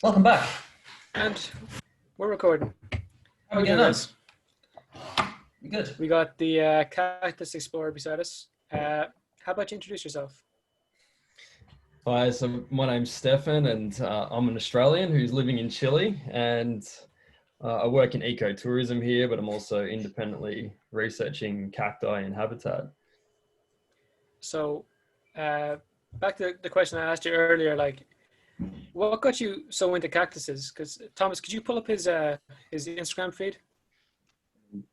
Welcome back. And we're recording. How are we doing, getting on? guys? Good. We got the Cactus Explorer beside us. How about you introduce yourself? Hi, so my name's Stefan, and I'm an Australian who's living in Chile, and I work in ecotourism here, but I'm also independently researching cacti and habitat. So, back to the question I asked you earlier, like, what got you so into cactuses? Because Thomas, could you pull up his Instagram feed?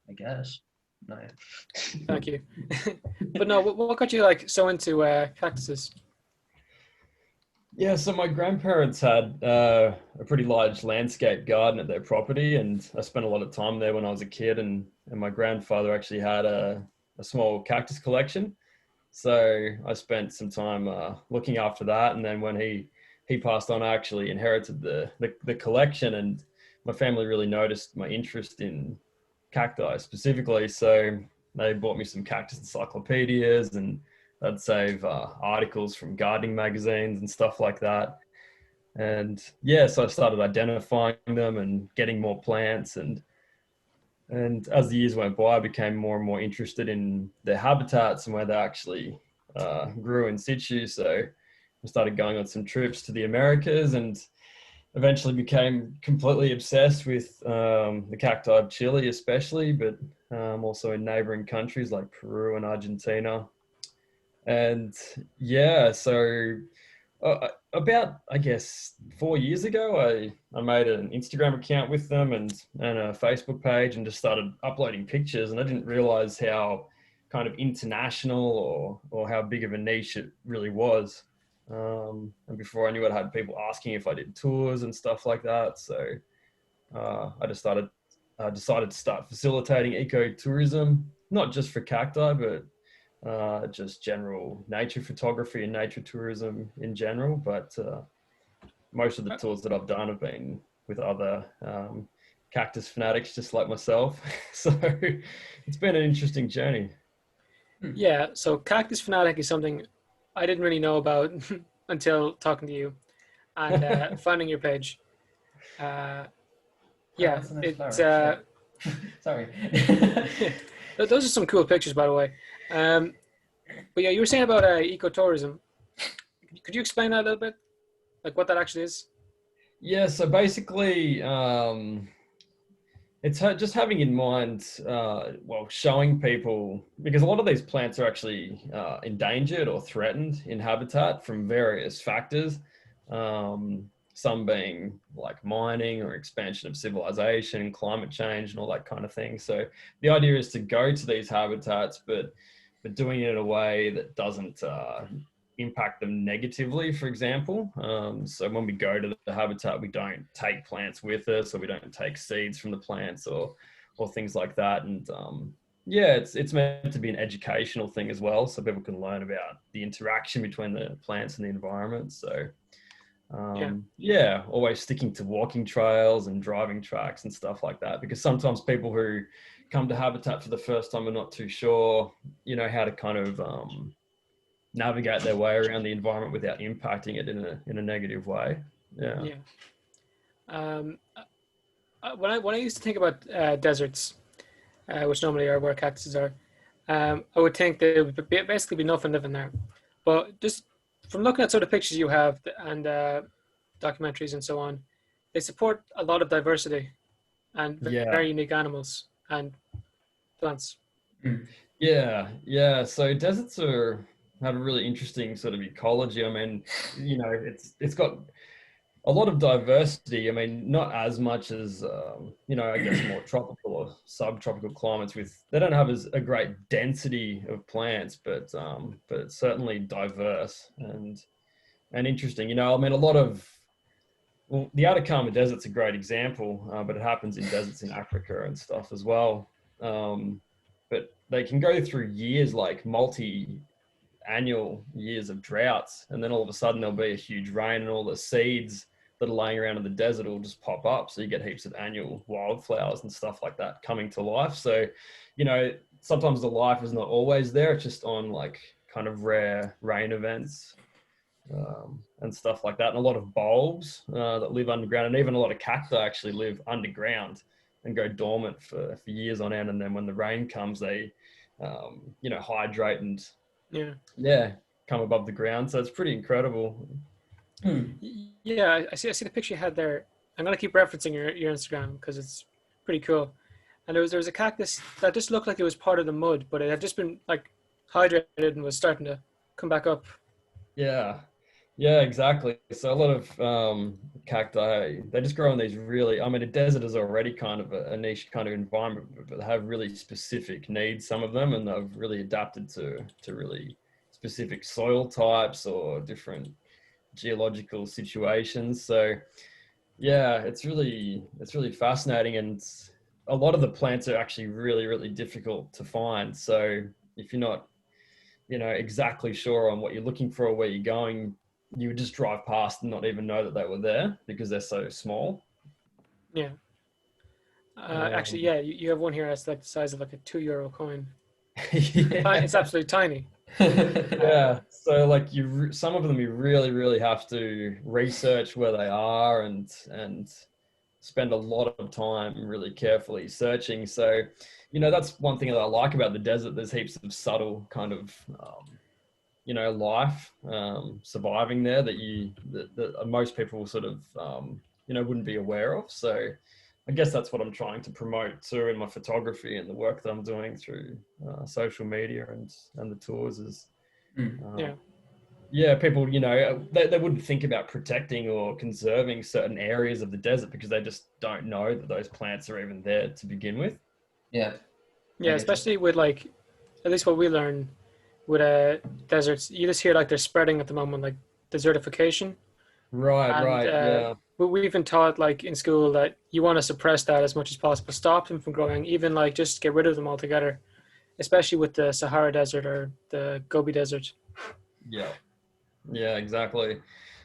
I guess. No. Thank you. But no, what got you like so into cactuses? Yeah, so my grandparents had a pretty large landscape garden at their property, and I spent a lot of time there when I was a kid, and my grandfather actually had a small cactus collection. So I spent some time looking after that, and then when he passed on, I actually inherited the collection, and my family really noticed my interest in cacti specifically. So they bought me some cactus encyclopedias, and I'd save articles from gardening magazines and stuff like that. And yeah, so I started identifying them and getting more plants, and as the years went by, I became more and more interested in their habitats and where they actually grew in situ. So I started going on some trips to the Americas, and eventually became completely obsessed with the cacti of Chile, especially, but also in neighboring countries like Peru and Argentina. And yeah, so about, I guess, 4 years ago, I made an Instagram account with them and a Facebook page, and just started uploading pictures. And I didn't realize how kind of international or how big of a niche it really was. And before I knew it, I had people asking if I did tours and stuff like that. So I decided to start facilitating ecotourism, not just for cacti, but just general nature photography and nature tourism in general. But most of the tours that I've done have been with other cactus fanatics just like myself. So it's been an interesting journey. Yeah, so Cactus Fanatic is something I didn't really know about until talking to you and finding your page. Yeah, That's a nice it's flower. Sorry. those are some cool pictures, by the way. But yeah, you were saying about ecotourism. Could you explain that a little bit, like what that actually is? Yeah, so basically, it's just having in mind, well, showing people, because a lot of these plants are actually endangered or threatened in habitat from various factors. Some being like mining or expansion of civilization, climate change, and all that kind of thing. So the idea is to go to these habitats, but doing it in a way that doesn't impact them negatively, for example. So when we go to the habitat, we don't take plants with us, or we don't take seeds from the plants, or things like that. And yeah, it's meant to be an educational thing as well, so people can learn about the interaction between the plants and the environment. So Yeah, yeah, always sticking to walking trails and driving tracks and stuff like that, because sometimes people who come to habitat for the first time are not too sure, how to kind of navigate their way around the environment without impacting it in a negative way. Yeah. yeah. Um, when I used to think about deserts, which normally are where cactuses are, I would think there would basically be nothing living there. But just from looking at sort of pictures you have and documentaries and so on, they support a lot of diversity and Yeah. very unique animals and plants. Mm. Yeah. So deserts have a really interesting sort of ecology. I mean, it's got a lot of diversity. I mean, not as much as I guess more tropical or subtropical climates. They don't have as a great density of plants, but it's certainly diverse and interesting. I mean, the Atacama Desert's a great example, but it happens in deserts in Africa and stuff as well. But they can go through years, like multi-annual years of droughts, and then all of a sudden there'll be a huge rain, and all the seeds that are laying around in the desert will just pop up. So you get heaps of annual wildflowers and stuff like that coming to life. So, sometimes the life is not always there. It's just on like kind of rare rain events. and stuff like that, and a lot of bulbs that live underground, and even a lot of cacti actually live underground and go dormant for years on end, and then when the rain comes, they hydrate and come above the ground. So it's pretty incredible. Yeah, I see the picture you had there. I'm gonna keep referencing your Instagram because it's pretty cool. And there was a cactus that just looked like it was part of the mud, but it had just been like hydrated and was starting to come back up. Yeah, exactly. So a lot of cacti, they just grow in these really, I mean, a desert is already kind of a niche kind of environment, but they have really specific needs, some of them, and they've really adapted to really specific soil types or different geological situations. So yeah, it's really fascinating, and a lot of the plants are actually really, really difficult to find. So if you're not exactly sure on what you're looking for or where you're going, you would just drive past and not even know that they were there because they're so small. Yeah. Actually, yeah, you have one here that's like the size of like a €2 coin. It's absolutely tiny. Yeah. So like some of them you really, really have to research where they are and spend a lot of time really carefully searching. So, that's one thing that I like about the desert. There's heaps of subtle kind of life surviving there that most people sort of wouldn't be aware of. So I guess that's what I'm trying to promote too in my photography and the work that I'm doing through social media and the tours is people they wouldn't think about protecting or conserving certain areas of the desert because they just don't know that those plants are even there to begin with. Yeah, especially with like, at least what we learn with deserts, you just hear like they're spreading at the moment, like desertification. Right. We've been taught like in school that you want to suppress that as much as possible, stop them from growing, even like just get rid of them altogether, especially with the Sahara Desert or the Gobi Desert. Yeah, exactly.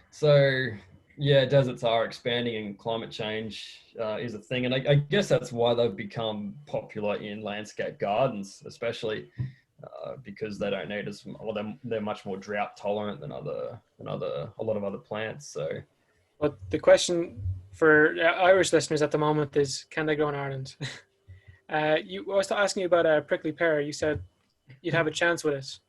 So yeah, deserts are expanding and climate change is a thing, and I guess that's why they've become popular in landscape gardens, especially because they don't need they're much more drought tolerant than a lot of other plants. So, but the question for Irish listeners at the moment is, can they grow in Ireland? I was asking you about a prickly pear. You said you'd have a chance with it.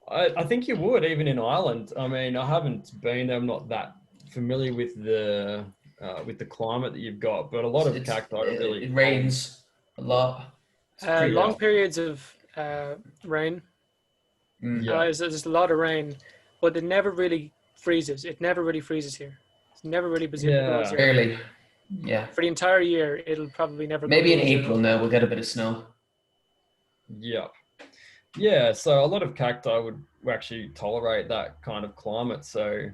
I think you would, even in Ireland. I mean, I haven't been there. I'm not that familiar with the climate that you've got, but a lot of cacti really. It rains a lot. Long periods of rain. There's a lot of rain, but it never really freezes. It never really freezes here. It's never really blows here. Barely. Yeah. For the entire year, it'll probably never. Maybe in April now we'll get a bit of snow. Yep. Yeah, so a lot of cacti would actually tolerate that kind of climate. So,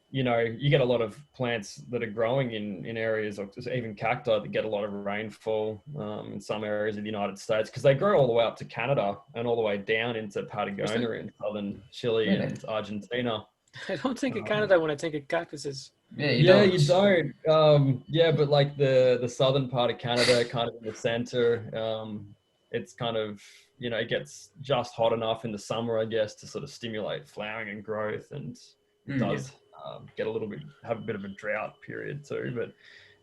you get a lot of plants that are growing in areas, or even cacti that get a lot of rainfall in some areas of the United States, because they grow all the way up to Canada and all the way down into Patagonia in southern Chile and Argentina. I don't think of Canada when I think of cactuses. Yeah, you don't. But like the southern part of Canada, kind of in the center, it's kind of, it gets just hot enough in the summer, I guess, to sort of stimulate flowering and growth, and it does have a bit of a drought period too. But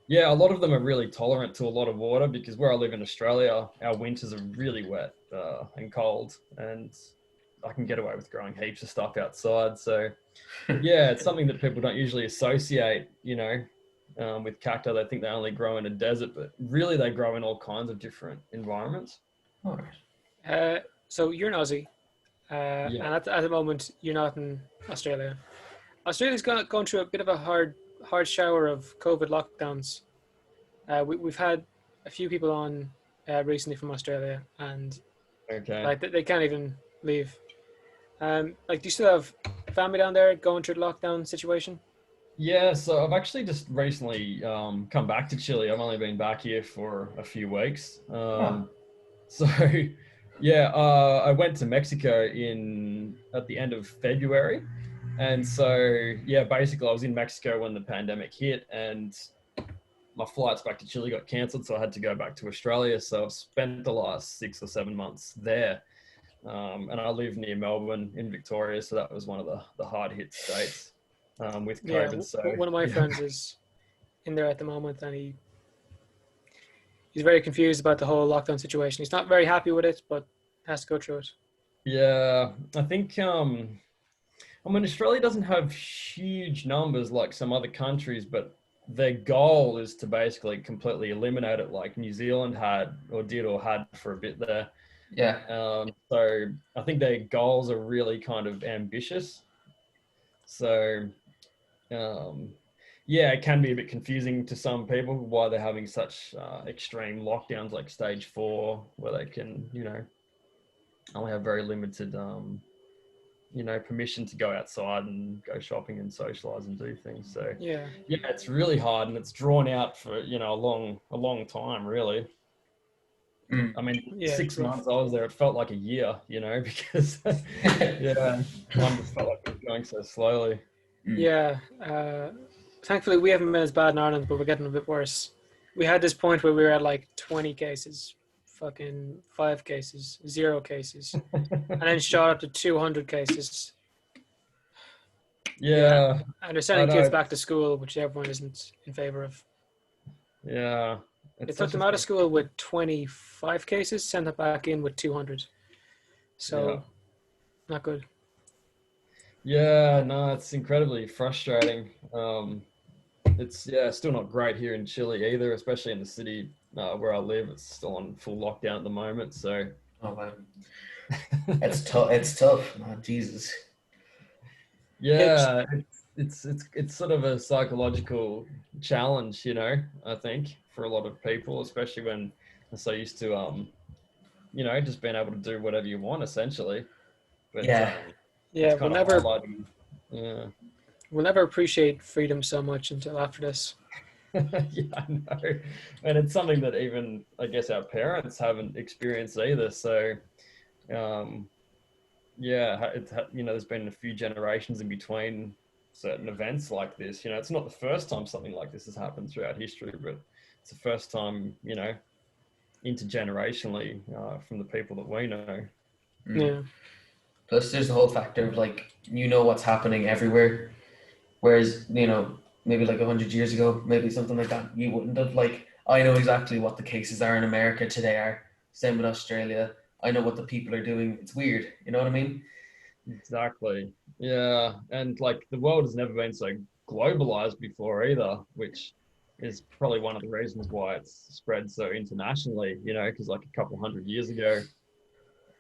yeah, a lot of them are really tolerant to a lot of water, because where I live in Australia, our winters are really wet and cold, and I can get away with growing heaps of stuff outside. So yeah, it's something that people don't usually associate, with cacti. They think they only grow in a desert, but really they grow in all kinds of different environments. All right. So you're an Aussie, and at the moment you're not in Australia. Australia's going through a bit of a hard shower of COVID lockdowns. We've had a few people on recently from Australia, and like they can't even leave. Do you still have family down there going through the lockdown situation? Yeah, so I've actually just recently come back to Chile. I've only been back here for a few weeks. So yeah, I went to Mexico at the end of February. And so, yeah, basically I was in Mexico when the pandemic hit, and my flights back to Chile got cancelled, so I had to go back to Australia. So I've spent the last 6 or 7 months there. And I live near Melbourne in Victoria, so that was one of the hard hit states with Yeah, COVID. So one of my yeah. friends is in there at the moment, and he's very confused about the whole lockdown situation. He's not very happy with it, but has to go through it. Yeah, I think I mean Australia doesn't have huge numbers like some other countries, but their goal is to basically completely eliminate it, like New Zealand had or did or had for a bit there. Yeah. So I think their goals are really kind of ambitious. So yeah, it can be a bit confusing to some people why they're having such extreme lockdowns like stage 4, where they can, only have very limited, permission to go outside and go shopping and socialize and do things. So Yeah, yeah, it's really hard and it's drawn out for, a long time, really. Mm. I mean, yeah, 6 rough. months I was there, it felt like a year, because yeah, time just felt like it was going so slowly. Yeah. Thankfully, we haven't been as bad in Ireland, but we're getting a bit worse. We had this point where we were at like 20 cases, fucking 5 cases, 0 cases, and then shot up to 200 cases. Yeah, And they're I sending kids know. back to school, which everyone isn't in favor of. Yeah, They it's took such a them out of frustrating. school with 25 cases, sent them back in with 200. Yeah. So, not good. Yeah, no, it's incredibly frustrating. It's still not great here in Chile either, especially in the city where I live. It's still on full lockdown at the moment. So Oh wow. It's tough. It's tough. Oh, Jesus. It's, yeah, it's sort of a psychological challenge, I think for a lot of people, especially when they're so used to just being able to do whatever you want essentially. But Yeah. yeah, it's we'll kind of never highlighting. Yeah. we'll never appreciate freedom so much until after this. Yeah, I know. And it's something that even, I guess, our parents haven't experienced either. So, um, yeah, there's been a few generations in between certain events like this. It's not the first time something like this has happened throughout history, but it's the first time, intergenerationally from the people that we know. Mm. Yeah, Plus, there's the whole factor of like what's happening everywhere, whereas maybe like 100 years ago, maybe something like that, you wouldn't have. Like, I know exactly what the cases are in America today are. Same with Australia. I know what the people are doing. It's weird. You know what I mean? Exactly. Yeah. And like the world has never been so globalized before either, which is probably one of the reasons why it's spread so internationally, because like a couple hundred years ago,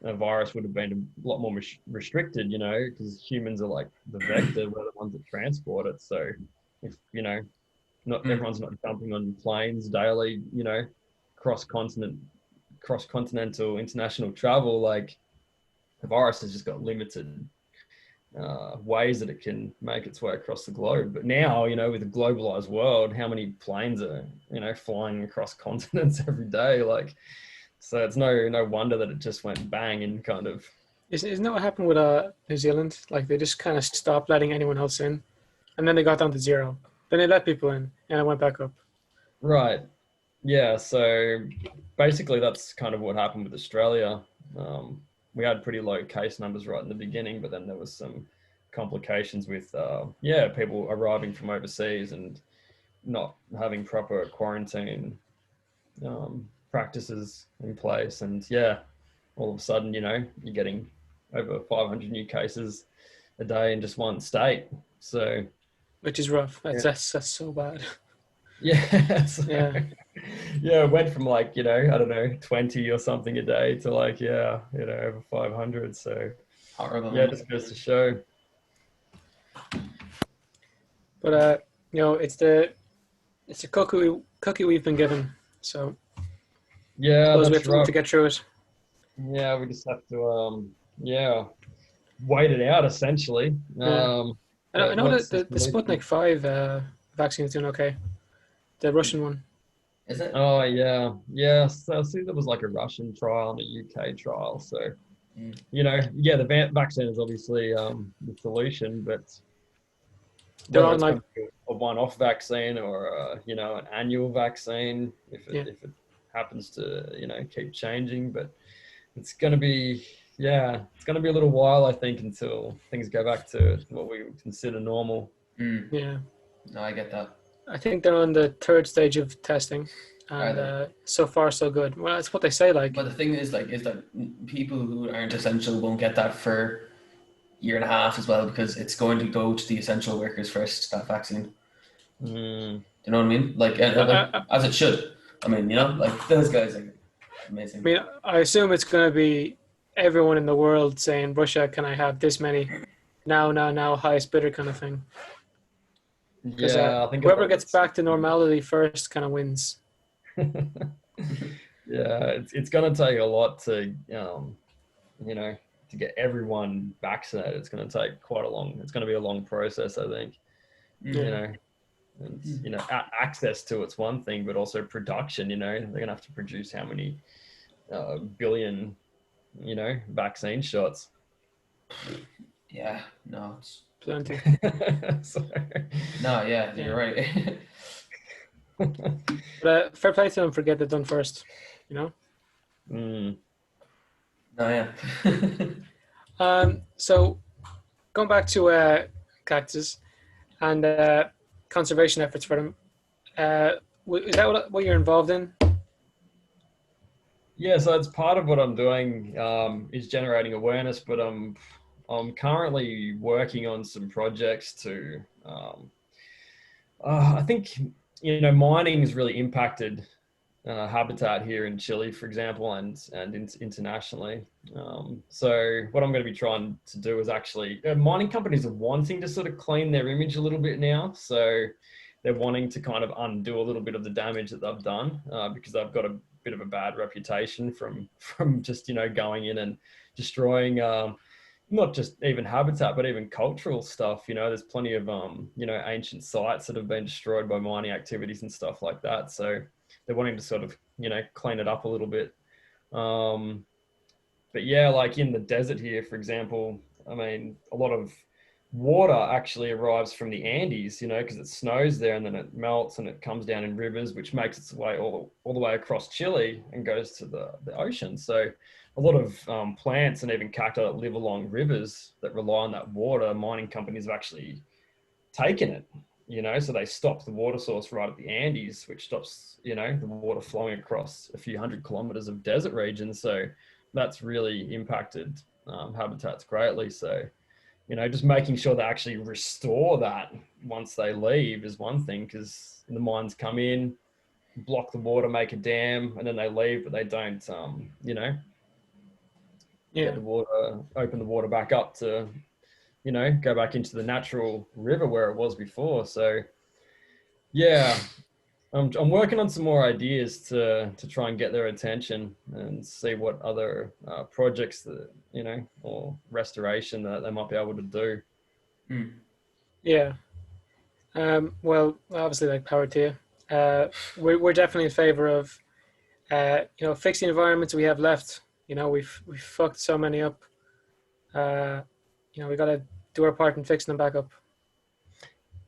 a virus would have been a lot more restricted, because humans are like the vector, we're the ones that transport it. So if, not Mm. everyone's not jumping on planes daily, cross continental international travel, like the virus has just got limited ways that it can make its way across the globe. But now, with a globalized world, how many planes are, flying across continents every day? Like, so it's no wonder that it just went bang and kind of. isn't that what happened with New Zealand? Like they just kind of stopped letting anyone else in, and then they got down to 0. Then they let people in, and it went back up. Right. Yeah. So basically, that's kind of what happened with Australia. We had pretty low case numbers right in the beginning, but then there was some complications with people arriving from overseas and not having proper quarantine practices in place. And yeah, all of a sudden, you're getting over 500 new cases a day in just one state. So Which is rough. yeah, That's so bad. yeah, so, Yeah, yeah, it went from like I don't know 20 or something a day to like over 500. So Horrible, yeah, it man. just goes to show. but it's a cookie we've been given. So Yeah, suppose we that's we have right. to get through it. Yeah, we just have to wait it out essentially. Yeah. I But know what's that the the Sputnik solution? 5 vaccine is doing okay. The Russian one. Is it? Oh yeah. So I see there was like a Russian trial and a UK trial. So Mm. yeah, the vaccine is obviously the solution, but They're whether on it's like going to be a one-off vaccine or an annual vaccine, if yeah. it happens to keep changing, but it's going to be yeah, it's going to be a little while, I think, until things go back to what we would consider normal. Yeah. No, I get that. I think they're on the third stage of testing, Are and they? so far so good. Well, that's what they say. Like, But the thing is, like, is that people who aren't essential won't get that for a year and a half as well, because it's going to go to the essential workers first, that vaccine. Do Mm. you know what I mean? Like, I as it should. I mean, like those guys are amazing. mean, I assume it's going to be everyone in the world saying, "Russia, can I have this many?" Now, highest bidder kind of thing. Because Yeah, I think a lot whoever of gets it's back to normality first kind of wins. yeah, it's going to take a lot to to get everyone vaccinated. It's going to take it's going to be a long process, I think. Yeah. You know, and access to it's one thing, but also production. They're going to have to produce how many billion vaccine shots. Yeah, no, it's Plenty. So, no, yeah, Yeah. you're right. But fair play to them for getting it done first. mm, Oh, no, yeah. So going back to cactus and conservation efforts for them, is that what you're involved in? yeah, so it's part of what I'm doing is generating awareness, but I'm currently working on some projects to I think mining has really impacted habitat here in Chile, for example, and internationally. So what I'm going to be trying to do is actually mining companies are wanting to sort of clean their image a little bit now. So they're wanting to kind of undo a little bit of the damage that they've done because they've got a bit of a bad reputation from just going in and destroying. Not just even habitat, but even cultural stuff. There's plenty of ancient sites that have been destroyed by mining activities and stuff like that. So they're wanting to sort of clean it up a little bit. But yeah, like in the desert here, for example, I mean, a lot of water actually arrives from the Andes, because it snows there and then it melts and it comes down in rivers, which makes its way all the way across Chile and goes to the ocean. So a lot of plants and even cacti that live along rivers that rely on that water, mining companies have actually taken it, so they stop the water source right at the Andes, which stops, the water flowing across a few hundred kilometers of desert region. So that's really impacted habitats greatly. So, just making sure they actually restore that once they leave is one thing, because the mines come in, block the water, make a dam, and then they leave, but they don't, Yeah. get the water, open the water back up to, go back into the natural river where it was before. So, yeah, I'm working on some more ideas to try and get their attention and see what other projects that or restoration that they might be able to do. Yeah. Well, obviously, like power to you. We're definitely in favor of fixing environments we have left. We've fucked so many up. We got to do our part in fixing them back up.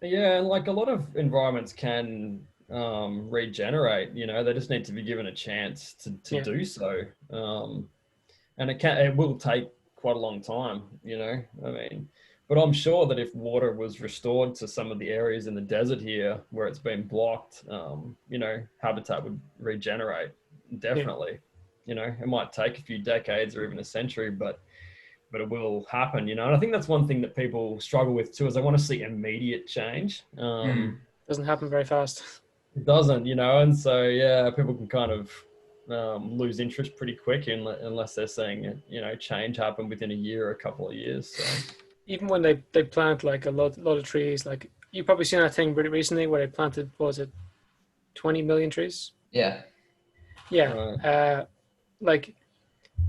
Yeah, and like a lot of environments can regenerate. They just need to be given a chance to do so. And it will take quite a long time. I mean, but I'm sure that if water was restored to some of the areas in the desert here where it's been blocked, habitat would regenerate definitely. It might take a few decades or even a century, but it will happen. And I think that's one thing that people struggle with too, is they want to see immediate change. Doesn't happen very fast. It doesn't, and so yeah, people can kind of lose interest pretty quick unless they're seeing change happen within a year or a couple of years. So Even when they plant like a lot of trees, like you've probably seen that thing pretty recently where they planted, what was it, 20 million trees? Yeah. Yeah. Like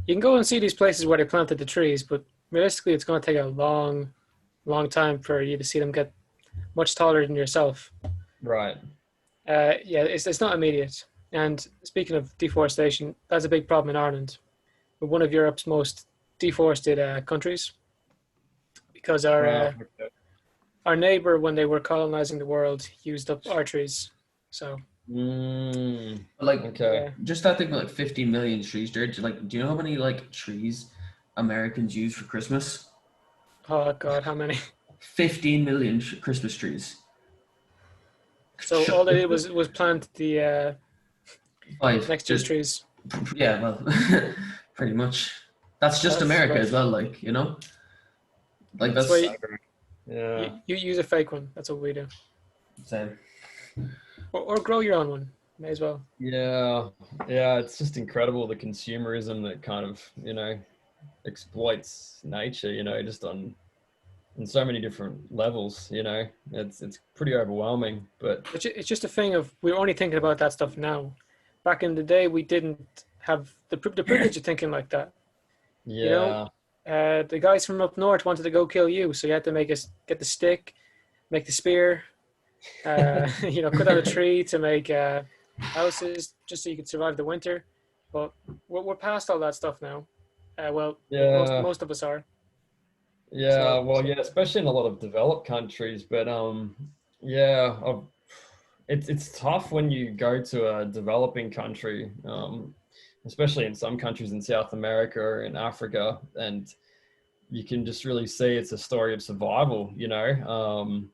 you can go and see these places where they planted the trees, but realistically, it's going to take a long, long time for you to see them get much taller than yourself. Right. Yeah, it's not immediate. And speaking of deforestation, that's a big problem in Ireland. We're one of Europe's most deforested countries because Okay. our neighbor, when they were colonizing the world, used up our trees. So Like, Okay. yeah, just that thing with like 50 million trees, George. Like, do you know how many like trees Americans use for Christmas. Oh God, how many? 15 million Christmas trees. So all they did was plant the Five. next year's trees. Yeah, well, pretty much. That's just That's America as rough. well, like, you know? Like, That's That's that's why staggering. Yeah. you use a fake one. That's what we do. same. Or grow your own one. May as well. Yeah. Yeah. It's just incredible the consumerism that kind of, you know, exploits nature, you know, just on so many different levels, you know. It's pretty overwhelming. But It's just a thing of we're only thinking about that stuff now. Back in the day, we didn't have the privilege of thinking like that. You know, yeah. the guys from up north wanted to go kill you, so you had to get the stick, make the spear, you know, cut down a tree to make houses just so you could survive the winter. But we're past all that stuff now. Well, Yeah. most of us are. Yeah, So well, yeah, especially in a lot of developed countries, but yeah, it's tough when you go to a developing country, especially in some countries in South America or in Africa, and you can just really see it's a story of survival, you know.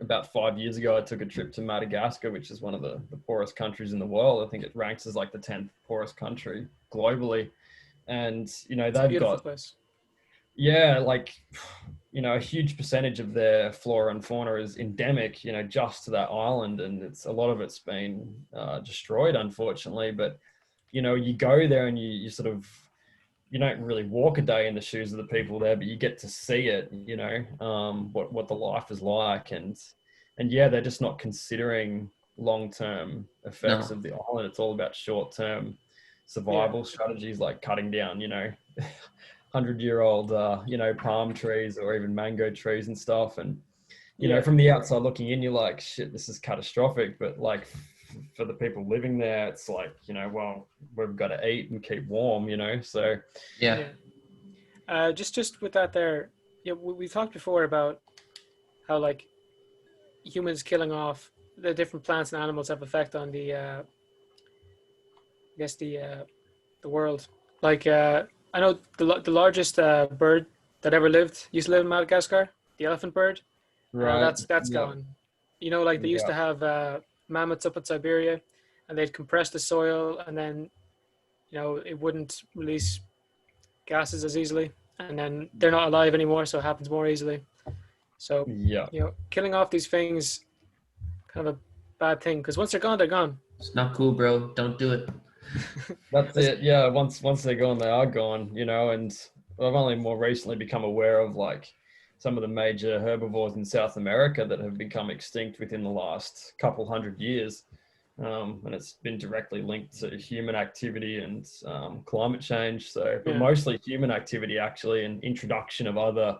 About 5 years ago, I took a trip to Madagascar, which is one of the poorest countries in the world. I think it ranks as like the 10th poorest country globally, and you know it's a they've beautiful got, place. yeah, like, you know, a huge percentage of their flora and fauna is endemic, you know, just to that island, and it's a lot of it's been destroyed, unfortunately. But you know, you go there and you sort of, you don't really walk a day in the shoes of the people there, but you get to see it, you know, what the life is like, and yeah, they're just not considering long-term effects No. of the island. It's all about short-term Yeah, survival strategies, like cutting down, you know, 100-year-old, you know, palm trees or even mango trees and stuff. And, you know, yeah, from the outside looking in, you're like, shit, this is catastrophic. But like for the people living there, it's like, you know, well, we've got to eat and keep warm, you know? So, Yeah. yeah. Just with that there, yeah, we talked before about how like humans killing off the different plants and animals have effect on the I guess the world. Like I know the largest bird that ever lived used to live in Madagascar, the elephant bird, and now right. that's Yeah. gone. You know, like they used Yeah. to have mammoths up in Siberia, and they'd compress the soil, and then you know it wouldn't release gases as easily, and then they're not alive anymore, so it happens more easily. So Yeah. you know, killing off these things kind of a bad thing because once they're gone, they're gone. It's not cool, bro. Don't do it. That's it. Yeah. Once they're gone, they are gone, you know, and I've only more recently become aware of like some of the major herbivores in South America that have become extinct within the last couple hundred years. And it's been directly linked to human activity and climate change. So, but Yeah, mostly human activity actually, and introduction of other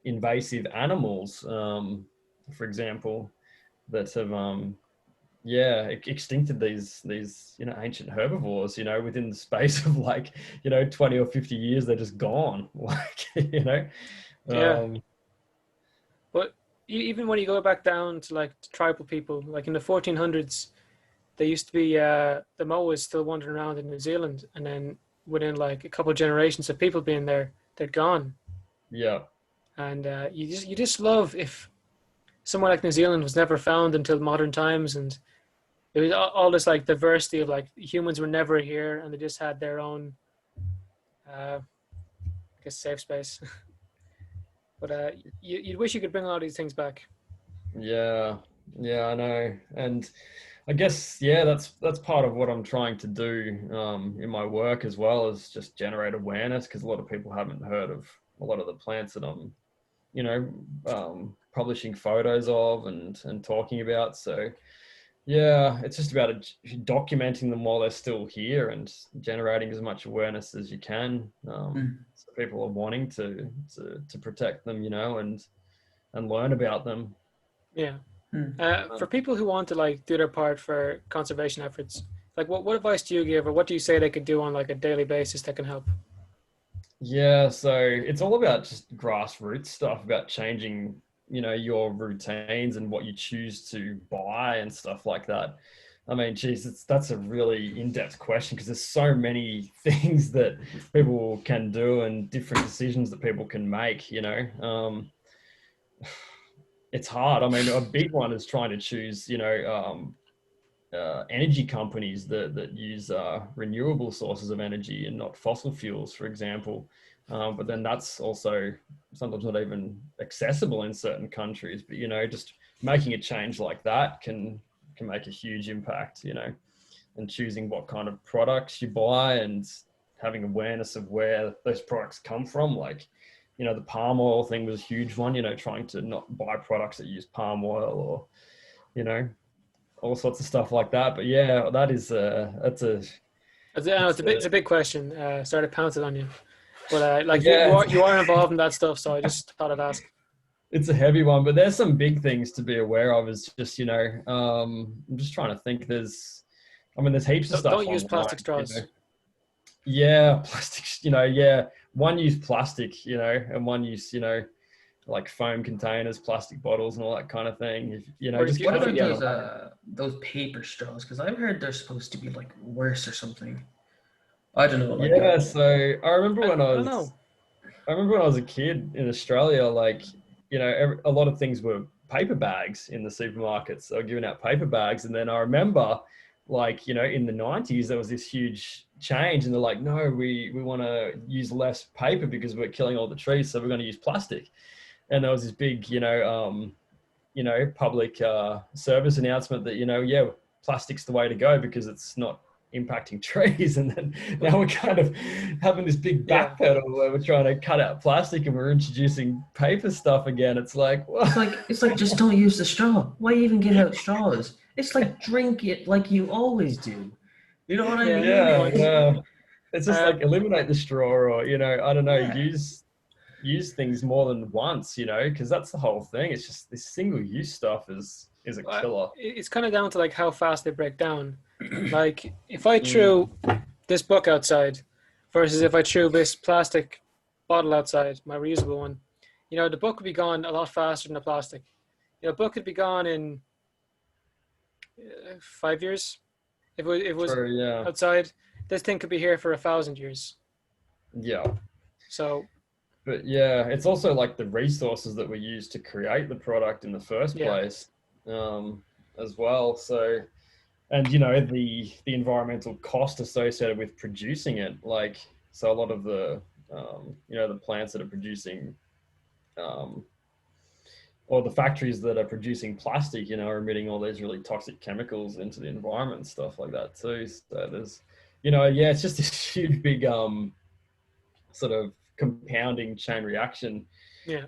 invasive animals, for example, that have yeah, extincted these you know, ancient herbivores, you know, within the space of like, you know, 20 or 50 years. They're just gone. Like, you know. yeah. um But even when you go back down to like tribal people, like in the 1400s, there used to be the moas still wandering around in New Zealand, and then within like a couple of generations of people being there, they're gone. yeah. And you just love if somewhere like New Zealand was never found until modern times, and there was all this like diversity of like humans were never here, and they just had their own, I guess, safe space. But you'd wish you could bring all these things back. Yeah, yeah, I know. And I guess, yeah, that's part of what I'm trying to do in my work as well, is just generate awareness, because a lot of people haven't heard of a lot of the plants that I'm, you know, publishing photos of and talking about. So yeah, it's just about documenting them while they're still here and generating as much awareness as you can. Mm. So people are wanting to protect them, you know, and learn about them. Yeah. Mm. For people who want to like do their part for conservation efforts, like what advice do you give, or what do you say they could do on like a daily basis that can help? Yeah, so it's all about just grassroots stuff, about changing, you know, your routines and what you choose to buy and stuff like that. I mean, geez, that's a really in-depth question because there's so many things that people can do and different decisions that people can make, you know. It's hard. I mean, a big one is trying to choose, you know, energy companies that use renewable sources of energy and not fossil fuels, for example. But then that's also sometimes not even accessible in certain countries. But, you know, just making a change like that can make a huge impact, you know, and choosing what kind of products you buy and having awareness of where those products come from. Like, you know, the palm oil thing was a huge one, you know, trying to not buy products that use palm oil or, you know, all sorts of stuff like that. But yeah, that is It's a big question. Sorry to pounce it on you, but like yeah, you are involved in that stuff, so I just thought I'd ask. it's a heavy one, but there's some big things to be aware of. Is just, you know, I'm just trying to think. There's heaps of stuff. Don't use online, plastic you know. straws. Yeah, plastics. You know, yeah, one-use plastic. You know, and one-use. You know, like foam containers, plastic bottles, and all that kind of thing. If, you know, Or if just you, What if about you, those paper straws? Because I've heard they're supposed to be like worse or something. I don't know. Like, yeah. So I don't know. I remember when I was a kid in Australia, like, you know, a lot of things were paper bags in the supermarkets. They were giving out paper bags. And then I remember, like, you know, in the 90s, there was this huge change. And they're like, no, we want to use less paper because we're killing all the trees. So we're going to use plastic. And there was this big, you know, public service announcement that, you know, yeah, plastic's the way to go because it's not impacting trees. And then now we're kind of having this big Yeah. backpedal where we're trying to cut out plastic and we're introducing paper stuff again. It's like, well, it's like just don't use the straw. Why even give out straws? It's like drink it like you always do. You know what I Yeah, mean? good yeah, point. yeah. It's just like Um, eliminate the straw, or, you know, I don't know, Yeah. use things more than once, you know, because that's the whole thing. It's just this single use stuff is a killer. it's kind of down to like how fast they break down. Like if I Mm, threw this book outside versus if I threw this plastic bottle outside, my reusable one, you know, the book would be gone a lot faster than the plastic. You know, a book could be gone in 5 years if it was true, yeah. outside. This thing could be here for 1,000 years. Yeah. So But yeah, it's also like the resources that were used to create the product in the first yeah, place, as well. So, and, you know, the environmental cost associated with producing it, like, so a lot of the you know, the plants that are producing um, or the factories that are producing plastic, you know, are emitting all these really toxic chemicals into the environment and stuff like that too. So there's, you know, yeah, it's just this huge big sort of compounding chain reaction yeah.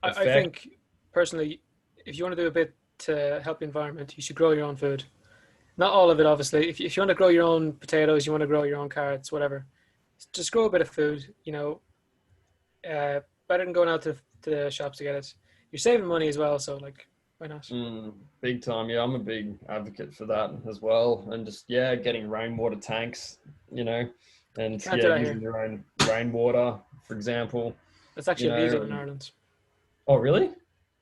I effect. think personally, if you want to do a bit to help the environment, you should grow your own food. Not all of it, obviously. If you want to grow your own potatoes, you want to grow your own carrots, whatever, just grow a bit of food. You know, better than going out to the shops to get it. You're saving money as well, so like, why not? Big time. Yeah, I'm a big advocate for that as well. And just, yeah, getting rainwater tanks, you know, and Can't do yeah, that using here. your own rainwater, for example, That's you actually illegal know. in Ireland. Oh, really?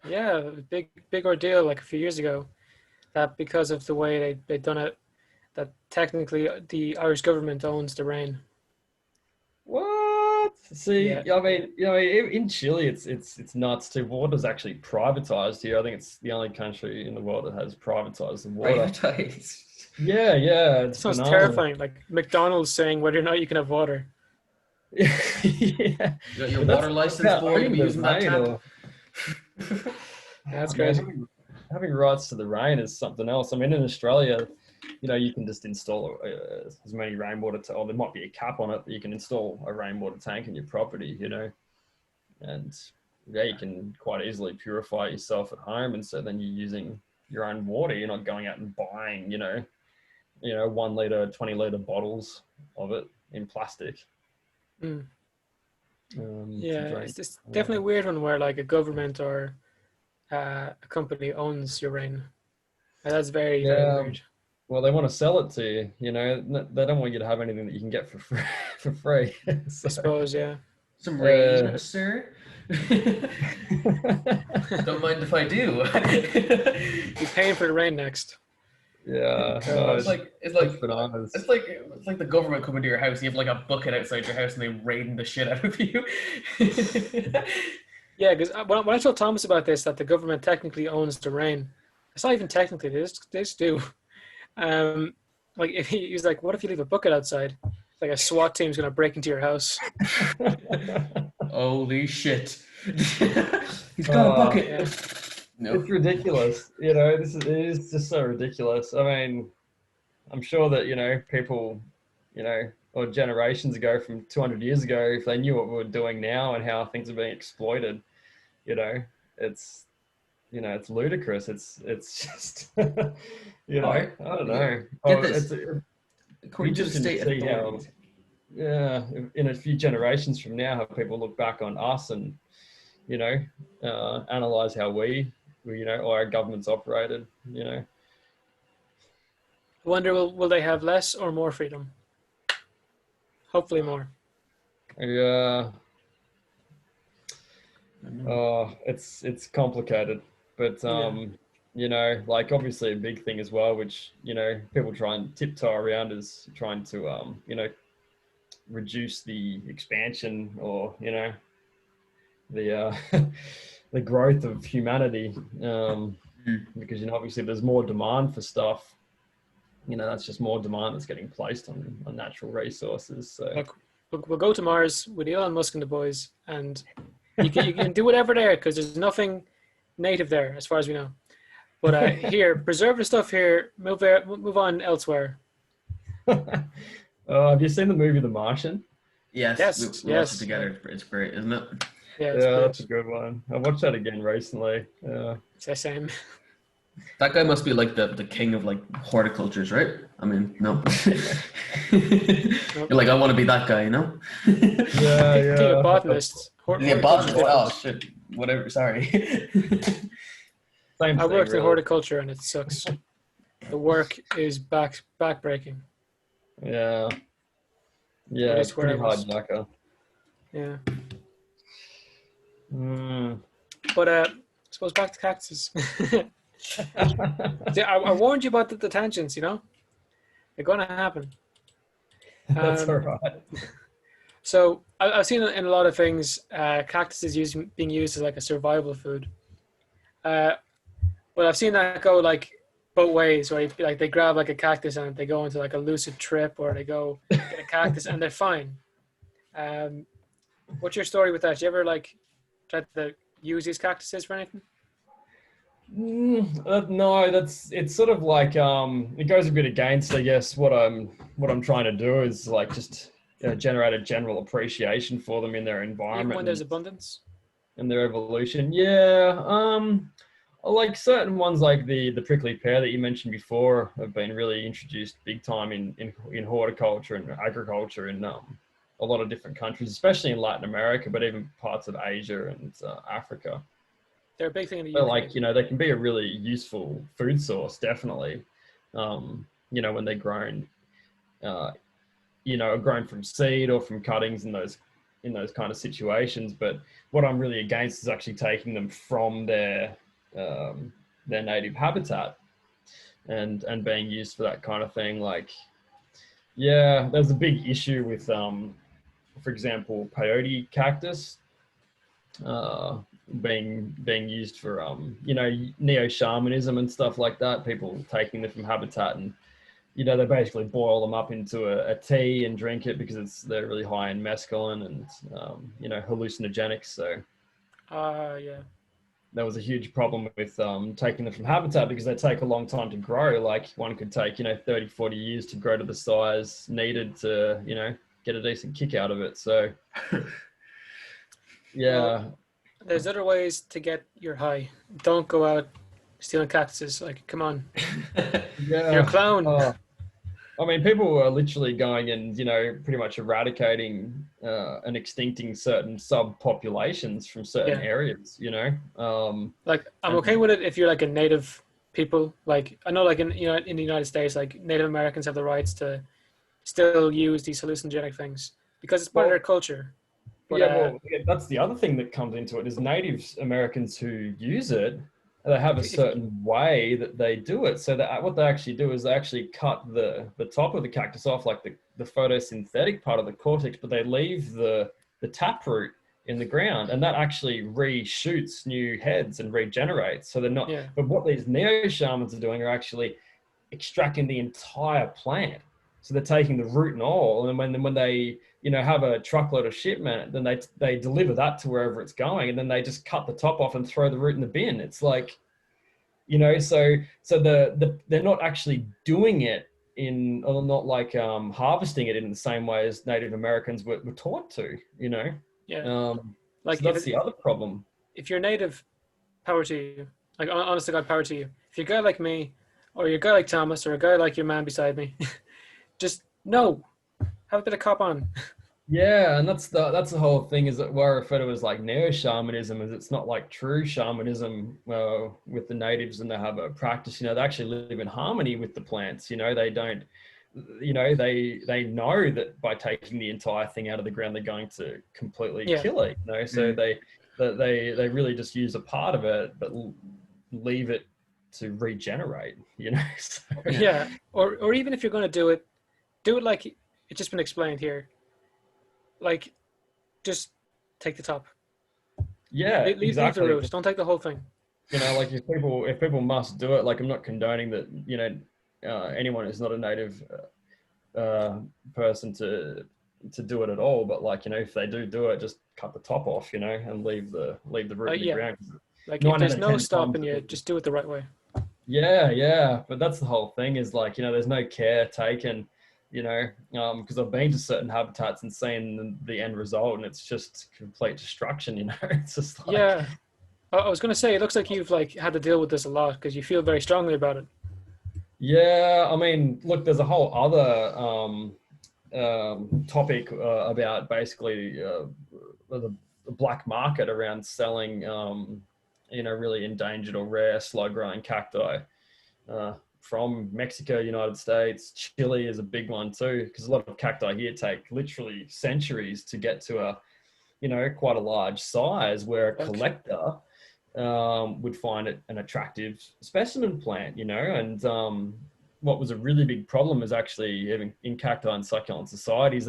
Yeah, big ordeal like a few years ago. That because of the way they done it, that technically the Irish government owns the rain. What? See, Yeah, I mean, you know, in Chile, it's nuts too. Water's actually privatized here. I think it's the only country in the world that has privatized the water. Privatized. Yeah, yeah, it's sounds bananas. terrifying. Like McDonald's saying whether or not you can have water. Yeah, You got your but water that's license, about boy. You'll owning be the using that rain, tap. or That's man, crazy. having rights to the rain is something else. I mean, in Australia, you know, you can just install as many rainwater, or there might be a cap on it, but you can install a rainwater tank in your property, you know, and yeah, you can quite easily purify yourself at home. And so then you're using your own water. You're not going out and buying, you know, 1 liter, 20-liter bottles of it in plastic Mm. to Yeah, drink. it's definitely a weird one where like a government or a company owns your rain. That's very, very Yeah. weird. Well, they want to sell it to you, you know. They don't want you to have anything that you can get for free. For free. I So, suppose, yeah. Some uh, rain, sir. Don't mind if I do. Be paying for the rain next. Yeah, no, It's God. like that's bananas. it's like the government coming to your house. You have like a bucket outside your house, and they raiding the shit out of you. Yeah, because when I told Thomas about this, that the government technically owns the rain. It's not even technically; they just do. Um, like if he's like, what if you leave a bucket outside? Like a SWAT team's gonna break into your house. Holy shit! He's got a Oh, Yeah. bucket. No. it's ridiculous. You know, it is just so ridiculous. I mean, I'm sure that, you know, people, you know, or generations ago from 200 years ago, if they knew what we were doing now and how things are being exploited, you know, it's, you know, it's ludicrous. It's just, you know, Alright. I don't know. Get Oh, this. it'd be According to the interesting to state see how, authorities. yeah, in a few generations from now, how people look back on us and, you know, analyze how we, you know, or our governments operated, you know. I wonder will they have less or more freedom? Hopefully more. Yeah. It's complicated, but Yeah. you know, like obviously a big thing as well, which, you know, people try and tiptoe around, is trying to you know, reduce the expansion, or, you know, the the growth of humanity, because, you know, obviously there's more demand for stuff, you know, that's just more demand that's getting placed on natural resources. So Look, we'll go to Mars with Elon Musk and the boys, and you can do whatever there because there's nothing native there as far as we know. But here, preserve the stuff here. Move on elsewhere. have you seen the movie The Martian? Yes, Yes, we watched it yes, together. It's great, isn't it? yeah. It's Yeah, great. that's a good one. I watched that again recently. Yeah. It's the same. That guy must be like the king of like horticultures, right? I mean, no. You're like, I want to be that guy, you know? Yeah, I think a yeah. botanist. Yeah, Horticulture is botanist. Oh different. shit. Whatever. Sorry. Same I thing, worked in really. horticulture and it sucks. The work is backbreaking. Yeah, At yeah, it's least where I pretty hard was. knacker. Yeah. Mm. But I suppose back to cactuses. See, I warned you about the tangents, you know? They're going to happen. That's all Um, right. so I've seen in a lot of things, cactuses being used as like a survival food. But I've seen that go like both ways, where like they grab like a cactus and they go into like a lucid trip, or they go get a cactus and they're fine. What's your story with that? You ever like try to use these cactuses for anything? No, it's sort of like it goes a bit against, I guess, what I'm trying to do is like just, you know, generate a general appreciation for them in their Even environment when there's abundance? and their evolution. Yeah, like certain ones like the prickly pear that you mentioned before have been really introduced big time in horticulture and agriculture in a lot of different countries, especially in Latin America, but even parts of Asia and Africa. They're a big thing in the But UK. like, you know, they can be a really useful food source, definitely. You know, when they're grown, uh, you know, grown from seed or from cuttings in those kind of situations. But what I'm really against is actually taking them from their native habitat and being used for that kind of thing. Like, yeah, there's a big issue with, for example, peyote cactus uh, being used for, you know, neo shamanism and stuff like that. People taking them from habitat and, you know, they basically boil them up into a tea and drink it because they're really high in mescaline and, you know, hallucinogenics. So Yeah. there was a huge problem with taking them from habitat because they take a long time to grow. Like one could take, you know, 30, 40 years to grow to the size needed to, you know, get a decent kick out of it. So yeah. Well, there's other ways to get your high. Don't go out stealing cactuses. Like, come on, you're a Yeah. clown. I mean, people are literally going and, you know, pretty much eradicating and extincting certain subpopulations from certain Yeah. areas, you know. Like, I'm okay And with it if you're like a native people. Like, I know, like in in the United States, like Native Americans have the rights to still use these hallucinogenic things because it's part of well, their culture. But yeah, well, yeah, that's the other thing that comes into it is Native Americans who use it They have a if certain way that they do it. So that what they actually do is they actually cut the top of the cactus off, like the photosynthetic part of the cortex, but they leave the taproot in the ground, and that actually reshoots new heads and regenerates. So they're not, yeah, but what these neo shamans are doing are actually extracting the entire plant. So they're taking the root and all, and when they have a truckload of shipment, then they deliver that to wherever it's going, and then they just cut the top off and throw the root in the bin. It's like, so they're not actually doing it in, or not like harvesting it in the same way as Native Americans were taught to. yeah. So Like that's the other problem. if you're native, power to you. Like honest to God, power to you. If you're a guy like me, or you're a guy like Thomas, or a guy like your man beside me, just no, have a bit of cop on. Yeah, and that's the whole thing, is that what I refer to as like neo-shamanism, is it's not like true shamanism with the natives, and they have a practice, they actually live in harmony with the plants. They don't, they know that by taking the entire thing out of the ground, they're going to completely Yeah, kill it, so they really just use a part of it, but leave it to regenerate, so. yeah. Or even if you're going to do it like it's just been explained here. Like, just take the top. Yeah, Leave the exactly. roots. Don't take the whole thing. Like if people must do it, like I'm not condoning that, anyone who's not a native person to do it at all, but like, if they do it, just cut the top off, and leave the root in the Yeah. ground. Like if there's Out of no 10 stopping times, you, just do it the right way. yeah, but that's the whole thing, is like, there's no care taken, because I've been to certain habitats and seen the end result, and it's just complete destruction. It's just like, Yeah. I was going to say, it looks like you've like had to deal with this a lot because you feel very strongly about it. yeah, I mean, look, there's a whole other topic about basically the black market around selling, really endangered or rare slow-growing cacti from Mexico, United States. Chile is a big one too, because a lot of cacti here take literally centuries to get to quite a large size, where a collector would find it an attractive specimen plant, and what was a really big problem is actually in cacti and succulent societies,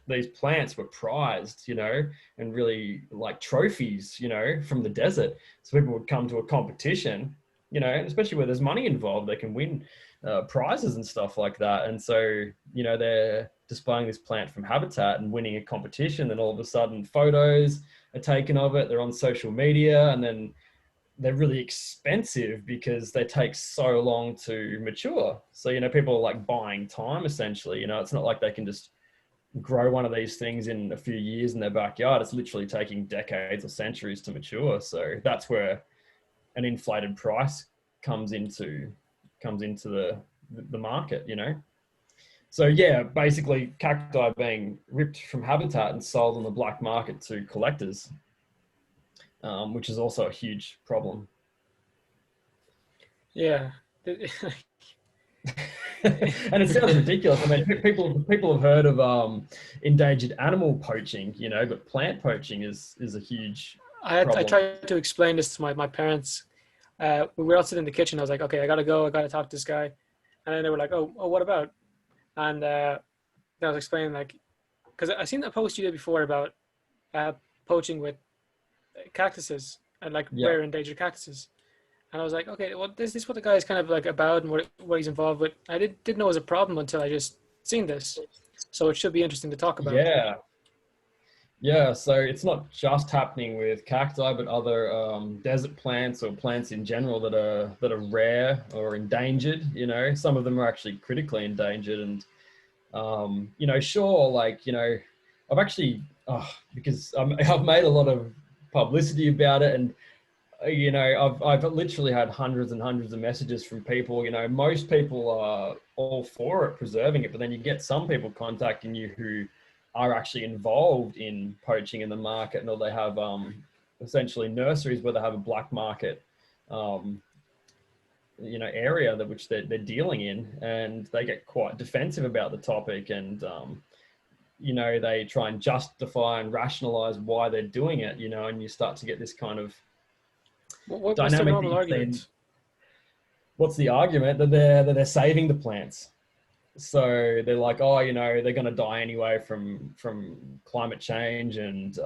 these plants were prized, and really like trophies, from the desert. So people would come to a competition, especially where there's money involved, they can win prizes and stuff like that. And so, they're displaying this plant from habitat and winning a competition, and all of a sudden photos are taken of it, they're on social media, and then they're really expensive because they take so long to mature. So, people are like buying time essentially. It's not like they can just grow one of these things in a few years in their backyard. It's literally taking decades or centuries to mature. So that's where an inflated price comes into the market, So yeah, basically cacti being ripped from habitat and sold on the black market to collectors, which is also a huge problem. Yeah. And it sounds ridiculous. I mean, people have heard of endangered animal poaching, but plant poaching is a huge I problem. tried to explain this to my parents. We were all sitting in the kitchen. I was like, okay, I gotta go. I gotta talk to this guy. And then they were like, oh, what about? And I was explaining, like, because I seen a post you did before about poaching with cactuses and like rare endangered cactuses. And I was like, okay, well, this is what the guy is kind of like about and what he's involved with. I didn't know it was a problem until I just seen this. So it should be interesting to talk about. Yeah, so it's not just happening with cacti, but other desert plants or plants in general that are rare or endangered. Some of them are actually critically endangered, and sure, like I've actually because I've made a lot of publicity about it, and I've literally had hundreds and hundreds of messages from people. Most people are all for it, preserving it, but then you get some people contacting you who are actually involved in poaching in the market, or they have essentially nurseries where they have a black market area which they're dealing in, and they get quite defensive about the topic, and they try and justify and rationalize why they're doing it, and you start to get this kind of What's the dynamic that normal you've seen. argument? What's the argument? That they're saving the plants. So they're like, oh, you know, they're going to die anyway from climate change and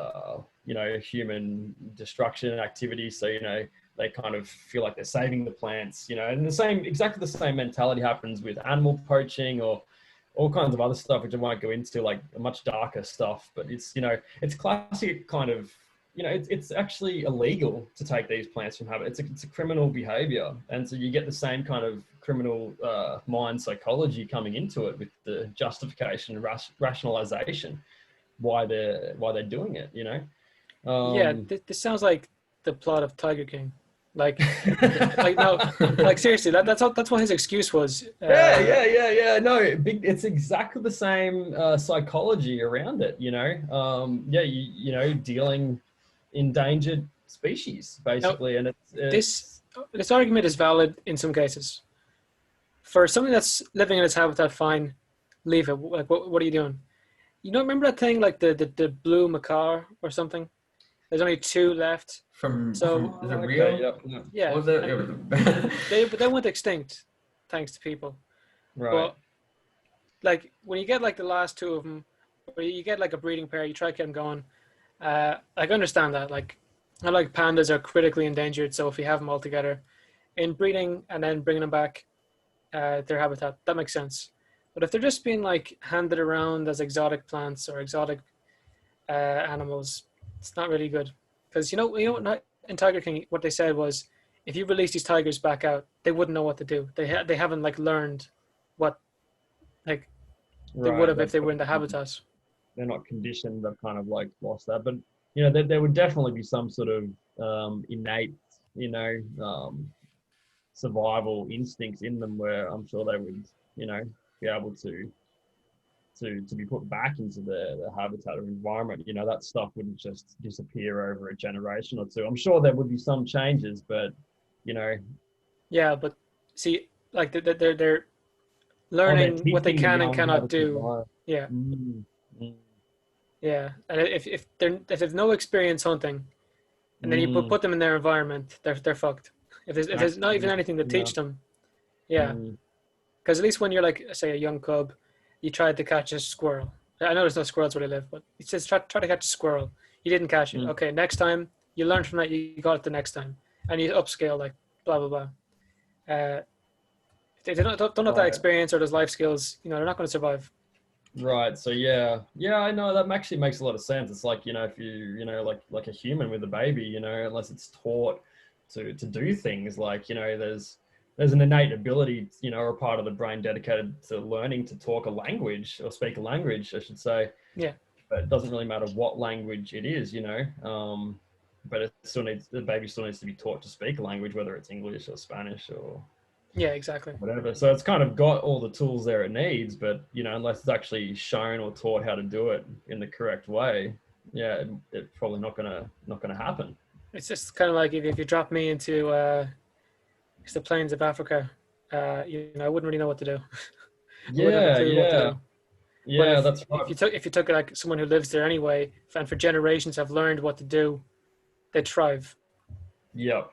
you know, human destruction and activity. So, you know, they kind of feel like they're saving the plants, you know, and exactly the same mentality happens with animal poaching or all kinds of other stuff, which I won't go into, like much darker stuff. But it's, you know, it's classic kind of, you know, it's actually illegal to take these plants from habit. It's a criminal behavior. And so you get the same kind of criminal mind psychology coming into it with the justification and rationalization why they're doing it, you know? Yeah, this sounds like the plot of Tiger King. Like, like no, like seriously, that's what his excuse was. Yeah. No, it's exactly the same psychology around it, you know? Yeah, you know, dealing endangered species, basically. And this argument is valid in some cases. For something that's living in its habitat, fine, leave it. Like, what are you doing? You know, remember that thing like the blue macaw or something? There's only 2 left. From So is it Rio? yeah. yeah, What was it? they went extinct thanks to people. Right. But like when you get like the last 2 of them, or you get like a breeding pair, you try to get them going. Like, I understand that. Like, I like pandas are critically endangered, so if you have them all together, in breeding and then bringing them back, their habitat, that makes sense. But if they're just being like handed around as exotic plants or exotic animals, it's not really good. Because you know, not in Tiger King, what they said was, if you release these tigers back out, they wouldn't know what to do. They haven't like learned what like they would have if they were in the habitat. They're not conditioned. They've kind of like lost that. But you know, there would definitely be some sort of innate, you know, survival instincts in them where I'm sure they would, you know, be able to be put back into the habitat or environment. You know, that stuff wouldn't just disappear over a generation or 2. I'm sure there would be some changes, but you know. Yeah, but see, like they're learning what they can and cannot do. Yeah. Yeah, and if they've no experience hunting, and then you put them in their environment, they're fucked. If there's not even anything to teach them, yeah. Because at least when you're like, say, a young cub, you tried to catch a squirrel. I know there's no squirrels where they live, but it says try to catch a squirrel. You didn't catch it. Okay, next time you learn from that. You got it the next time, and you upscale, like blah blah blah. If they don't have that experience or those life skills, you know, they're not going to survive. Right. So yeah, I know that actually makes a lot of sense. It's like, you know, if you know, like a human with a baby, you know, unless it's taught to do things, like, you know, there's an innate ability, you know, or a part of the brain dedicated to learning to talk a language or speak a language, I should say. Yeah. But it doesn't really matter what language it is, you know. But the baby still needs to be taught to speak a language, whether it's English or Spanish or yeah, exactly. whatever. So it's kind of got all the tools there it needs, but you know, unless it's actually shown or taught how to do it in the correct way, yeah, it's probably not gonna happen. It's just kind of like if you drop me into the plains of Africa, you know, I wouldn't really know what to do. Yeah, that's right. If you took like someone who lives there anyway, and for generations have learned what to do, they thrive. Yep.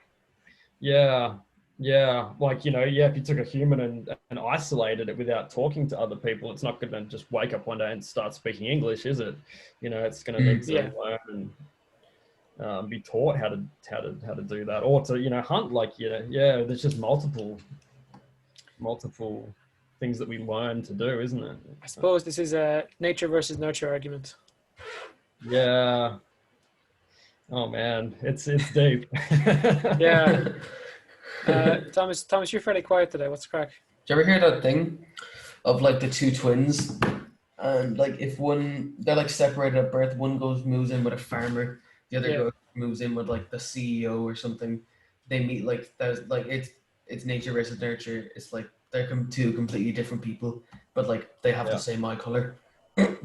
Yeah. Like, you know, if you took a human and isolated it without talking to other people, it's not going to just wake up one day and start speaking English, is it? You know, it's going to need to learn and be taught how to do that, or to, you know, hunt. Like, you know, there's just multiple things that we learn to do, isn't it? I suppose this is a nature versus nurture argument. Yeah. Oh man, it's deep. Yeah. Thomas, you're fairly quiet today. What's the crack? Did you ever hear that thing of like the 2 twins, and like if they're like separated at birth, one moves in with a farmer, the other moves in with like the CEO or something. They meet, like there's like it's nature versus nurture. It's like they're 2 completely different people, but like they have the same eye color,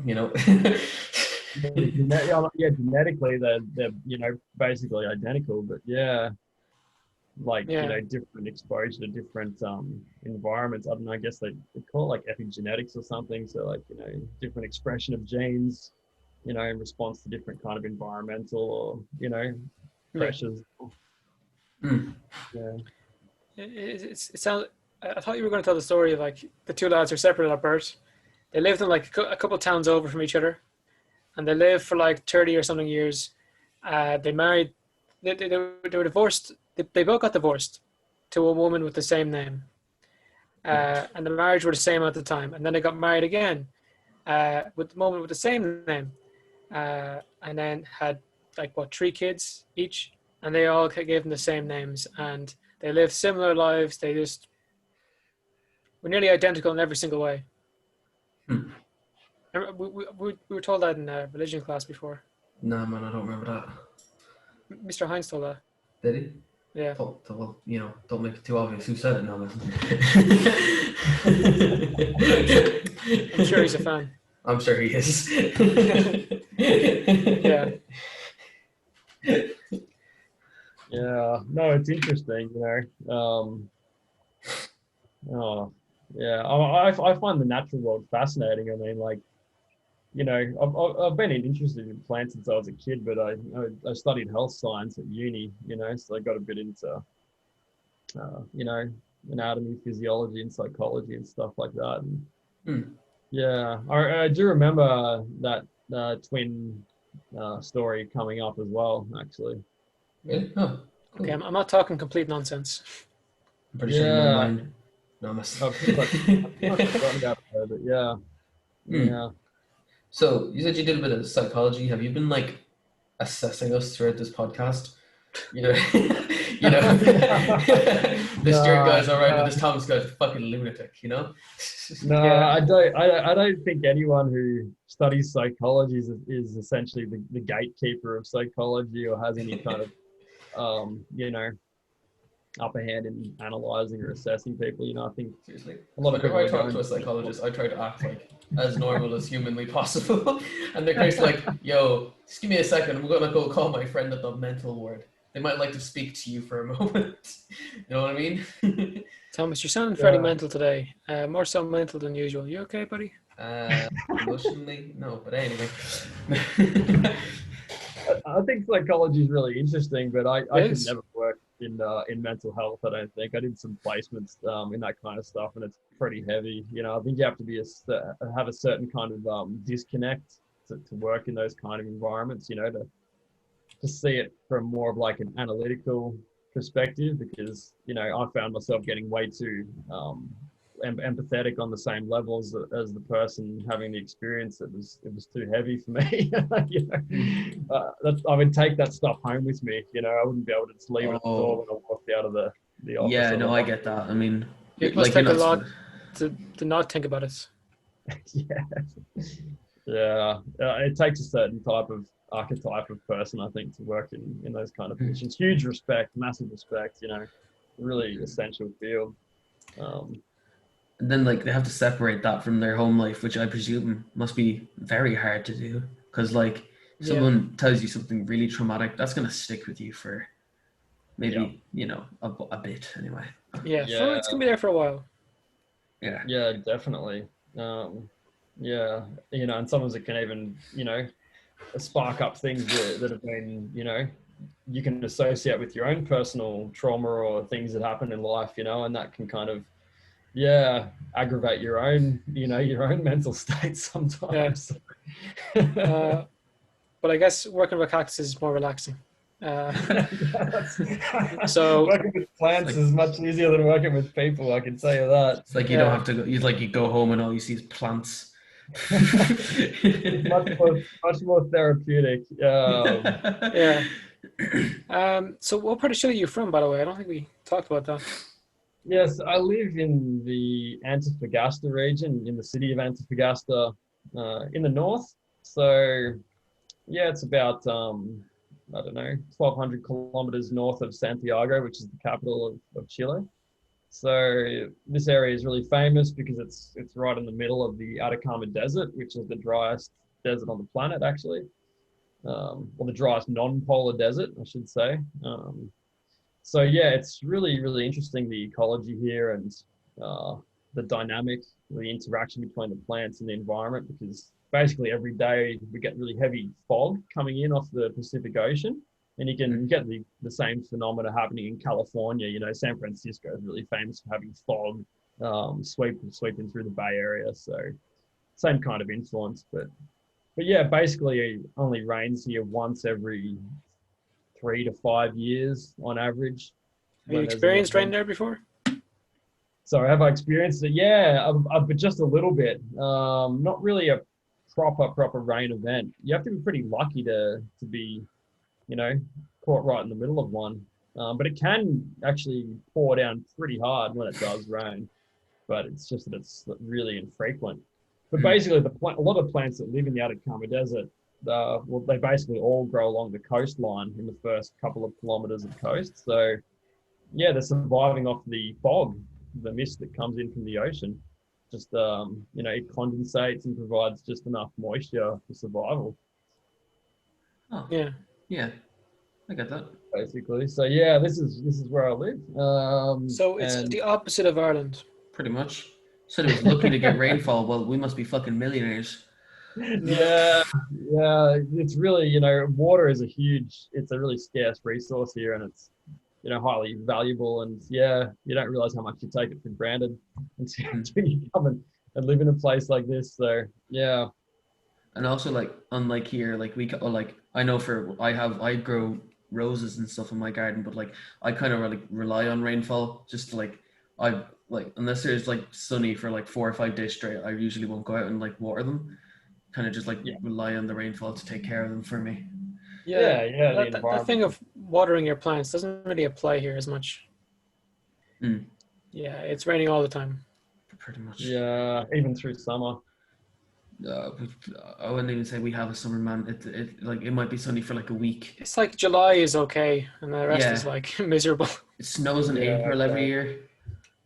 you know. Genetically they're you know, basically identical, but you know, different exposure to different environments. I don't know, I guess they call it like epigenetics or something. So like, you know, different expression of genes, you know, in response to different kind of environmental or, you know, pressures. Mm. Yeah. It sounds. I thought you were going to tell the story of like the two lads are separate at birth. They lived in like a couple towns over from each other, and they lived for like 30 or something years. They married. They were divorced. They both got divorced to a woman with the same name, and the marriage were the same at the time. And then they got married again with the woman with the same name, and then had like what 3 kids each, and they all gave them the same names, and they lived similar lives. They just were nearly identical in every single way. Hmm. We were told that in religion class before. No, man, I don't remember that. Mr. Hines told that. Did he? Yeah. Well, don't make it too obvious who said it now, man. I'm sure he's a fan. I'm sure he is. Yeah. Yeah, no, it's interesting, oh, yeah, I find the natural world fascinating. I mean, like, I've been interested in plants since I was a kid, but I studied health science at uni, so I got a bit into, anatomy, physiology, and psychology and stuff like that. And yeah, I do remember that twin story coming up as well, actually. Really? Oh, cool. Okay, I'm not talking complete nonsense. I'm pretty sure you might mind. No, I've forgotten about it, but yeah. Yeah. So you said you did a bit of psychology. Have you been like assessing us throughout this podcast? This Stuart guy's all right, but this Thomas guy's a fucking lunatic. No, Yeah. I don't think anyone who studies psychology is essentially the gatekeeper of psychology or has any kind of upper hand in analyzing or assessing people. I think Seriously, a lot of people whenever I talk to a psychologist, I try to act like as normal as humanly possible, and they're kind of like, "Yo, just give me a second. I'm gonna go call my friend at the mental ward. They might like to speak to you for a moment." You know what I mean? Thomas, you're sounding fairly mental today. More so mental than usual. You okay, buddy? Emotionally, no, but anyway. I think psychology is really interesting, but I could never work in mental health. I don't think I did some placements in that kind of stuff, and it's pretty heavy. I think you have to have a certain kind of disconnect to work in those kind of environments. To see it from more of like an analytical perspective, because I found myself getting way too empathetic on the same level as the person having the experience. It was too heavy for me. I would take that stuff home with me. I wouldn't be able to just leave it at the door when I walked out of the office. Yeah, no, I get that. I mean, it must take a lot to not think about it. Yeah. It takes a certain type of archetype of person, I think, to work in those kind of positions. Huge respect, massive respect. Really essential field. And then like they have to separate that from their home life, which I presume must be very hard to do, because like someone tells you something really traumatic, that's gonna stick with you for maybe a bit anyway. It's gonna be there for a while. Yeah, definitely. And sometimes it can even spark up things that have been you can associate with your own personal trauma or things that happen in life, and that can kind of aggravate your own mental state sometimes. But I guess working with cactuses is more relaxing. So working with plants is much easier than working with people, I can tell you that. It's like you don't have to go, you go home and all you see is plants. much more therapeutic. So what part of Chile are you from, by the way? I don't think we talked about that. Yes, I live in the Antofagasta region, in the city of Antofagasta, in the north. So, it's about, 1,200 kilometers north of Santiago, which is the capital of Chile. So this area is really famous because it's right in the middle of the Atacama Desert, which is the driest desert on the planet, actually. Or the driest non-polar desert, I should say. So it's really, really interesting, the ecology here and the dynamic, the interaction between the plants and the environment, because basically every day we get really heavy fog coming in off the Pacific Ocean. And you can get the same phenomena happening in California. You know, San Francisco is really famous for having fog sweeping through the Bay Area. So same kind of influence. But yeah, basically it only rains here once every 3 to 5 years on average. Have you experienced rain there before? So have I experienced it? Yeah, but just a little bit. Not really a proper rain event. You have to be pretty lucky to be, you know, caught right in the middle of one. But it can actually pour down pretty hard when it does rain. But it's just that it's really infrequent. But basically, a lot of plants that live in the Atacama Desert, well, they basically all grow along the coastline in the first couple of kilometers of coast. So yeah, they're surviving off the fog, the mist that comes in from the ocean. Just you know, it condensates and provides just enough moisture for survival. Oh, Yeah. yeah, I get that. Basically, so yeah, this is where I live. So it's and the opposite of Ireland. Pretty much. Said it was lucky to get rainfall. Well, we must be fucking millionaires. yeah, it's really, you know, water is it's a really scarce resource here, and it's, you know, highly valuable. And yeah, you don't realize how much you take it for granted until you come and live in a place like this. So yeah. And also, like, unlike here, like I know I grow roses and stuff in my garden, but like I kind of like rely on rainfall just to unless there's like sunny for like 4 or 5 days straight, I usually won't go out and like water them. Kind of just like rely on the rainfall to take care of them for me. Yeah. The The thing of watering your plants doesn't really apply here as much. Yeah, it's raining all the time. Pretty much. Yeah, even through summer. I wouldn't even say we have a summer, man. It might be sunny for like a week. It's like July is okay, and the rest is like miserable. It snows in April every year.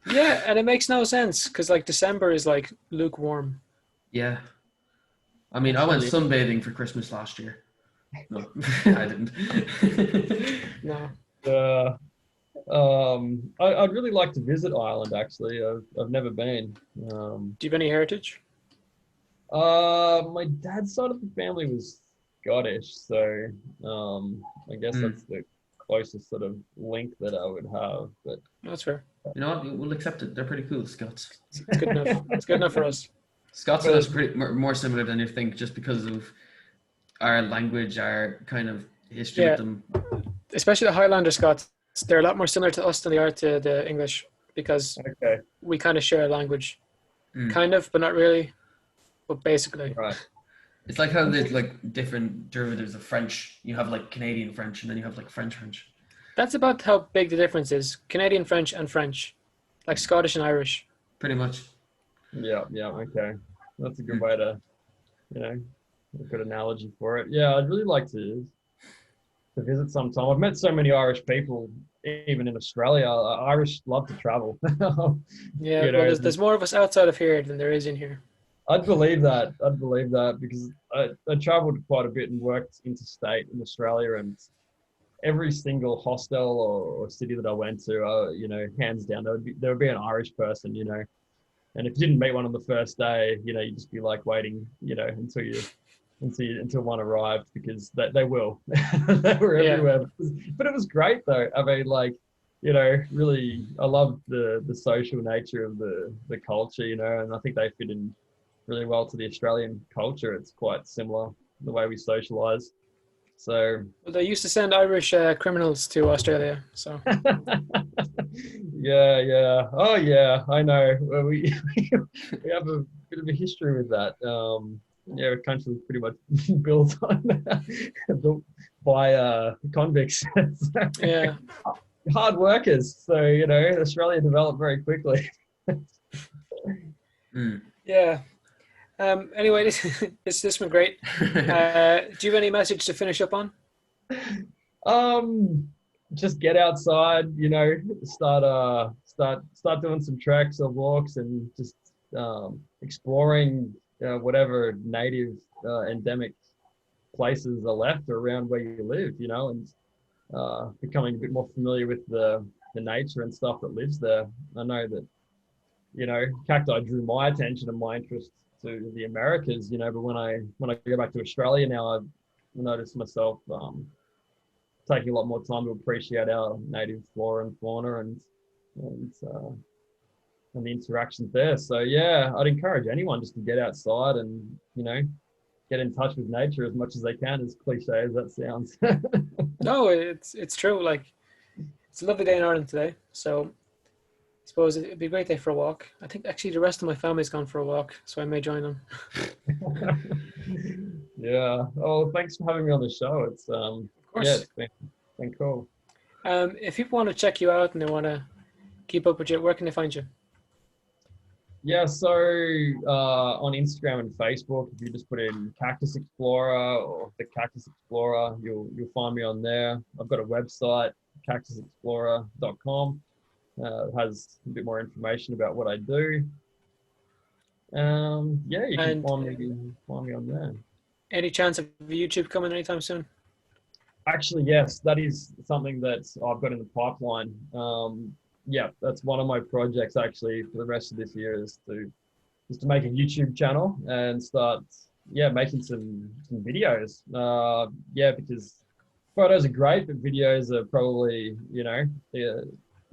Yeah, and it makes no sense because like December is like lukewarm. Yeah. I mean, I went sunbathing for Christmas last year. No, I didn't. No. I'd really like to visit Ireland. Actually, I've never been. Do you have any heritage? My dad's side of the family was Scottish, so I guess that's the closest sort of link that I would have. But that's fair. You know what? We'll accept it. They're pretty cool, Scots. It's good enough. It's good enough for us. Scots are pretty more similar than you think, just because of our language, our kind of history with them. Especially the Highlander Scots, they're a lot more similar to us than they are to the English because we kind of share a language, kind of, but not really, but basically. Right. It's like how there's like different derivatives of French. You have like Canadian French, and then you have like French French. That's about how big the difference is. Canadian French and French, like Scottish and Irish. Pretty much. Yeah, okay. That's a good way to, you know, a good analogy for it. Yeah, I'd really like to visit sometime. I've met so many Irish people, even in Australia. Irish love to travel. Yeah, you know, there's more of us outside of here than there is in here. I'd believe that because I traveled quite a bit and worked interstate in Australia, and every single hostel or city that I went to, you know, hands down, there would be an Irish person, you know. And if you didn't meet one on the first day, you know, you'd just be like waiting, you know, until one arrived, because they will. They were everywhere. But it was great though. I mean, like, you know, really, I love the social nature of the culture, you know, and I think they fit in really well to the Australian culture. It's quite similar, the way we socialize. So well, they used to send Irish criminals to Australia, so yeah. Oh yeah, I know. Well, we have a bit of a history with that. Yeah, our country was pretty much built by convicts. Yeah, hard workers. So, you know, Australia developed very quickly. Yeah. Anyway, this has been great. Do you have any message to finish up on? Just get outside, you know, start doing some treks or walks, and just exploring whatever native endemic places are left around where you live, you know, and becoming a bit more familiar with the nature and stuff that lives there. I know that, you know, cacti drew my attention and my interest to the Americas, you know, but when I go back to Australia now, I've noticed myself taking a lot more time to appreciate our native flora and fauna and the interactions there. So yeah, I'd encourage anyone just to get outside and, you know, get in touch with nature as much as they can, as cliche as that sounds. No, it's true. Like, it's a lovely day in Ireland today, so I suppose it'd be a great day for a walk. I think actually the rest of my family's gone for a walk, so I may join them. Yeah. Oh, thanks for having me on the show. It's Of yeah, course. it's been cool. If people want to check you out and they want to keep up with you, where can they find you? Yeah, so on Instagram and Facebook, if you just put in Cactus Explorer or the Cactus Explorer, you'll find me on there. I've got a website, cactusexplorer.com. It has a bit more information about what I do. Yeah, you can And find me on there. any chance of YouTube coming anytime soon? Actually, yes, that is something that I've got in the pipeline. Yeah, that's one of my projects actually for the rest of this year is to make a YouTube channel and start making some videos. Yeah, because photos are great, but videos are probably, you know,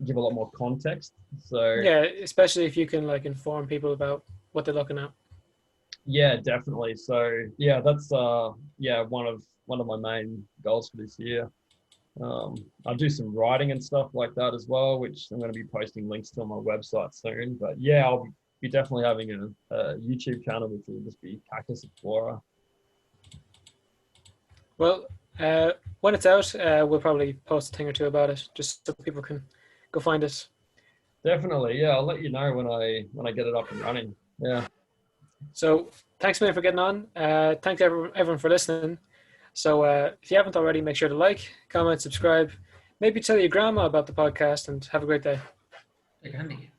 give a lot more context. So Yeah, especially if you can like inform people about what they're looking at. yeah, definitely. So yeah, that's one of my main goals for this year. I do some writing and stuff like that as well, which I'm going to be posting links to on my website soon. But yeah, I'll be definitely having a YouTube channel, which will just be Cactus Explorer. Well, when it's out, we'll probably post a thing or two about it, just so people can go find it. Definitely, yeah. I'll let you know when I get it up and running. Yeah. So thanks, man, for getting on. Thanks everyone for listening. So if you haven't already, make sure to like, comment, subscribe, maybe tell your grandma about the podcast, and have a great day. Take handy.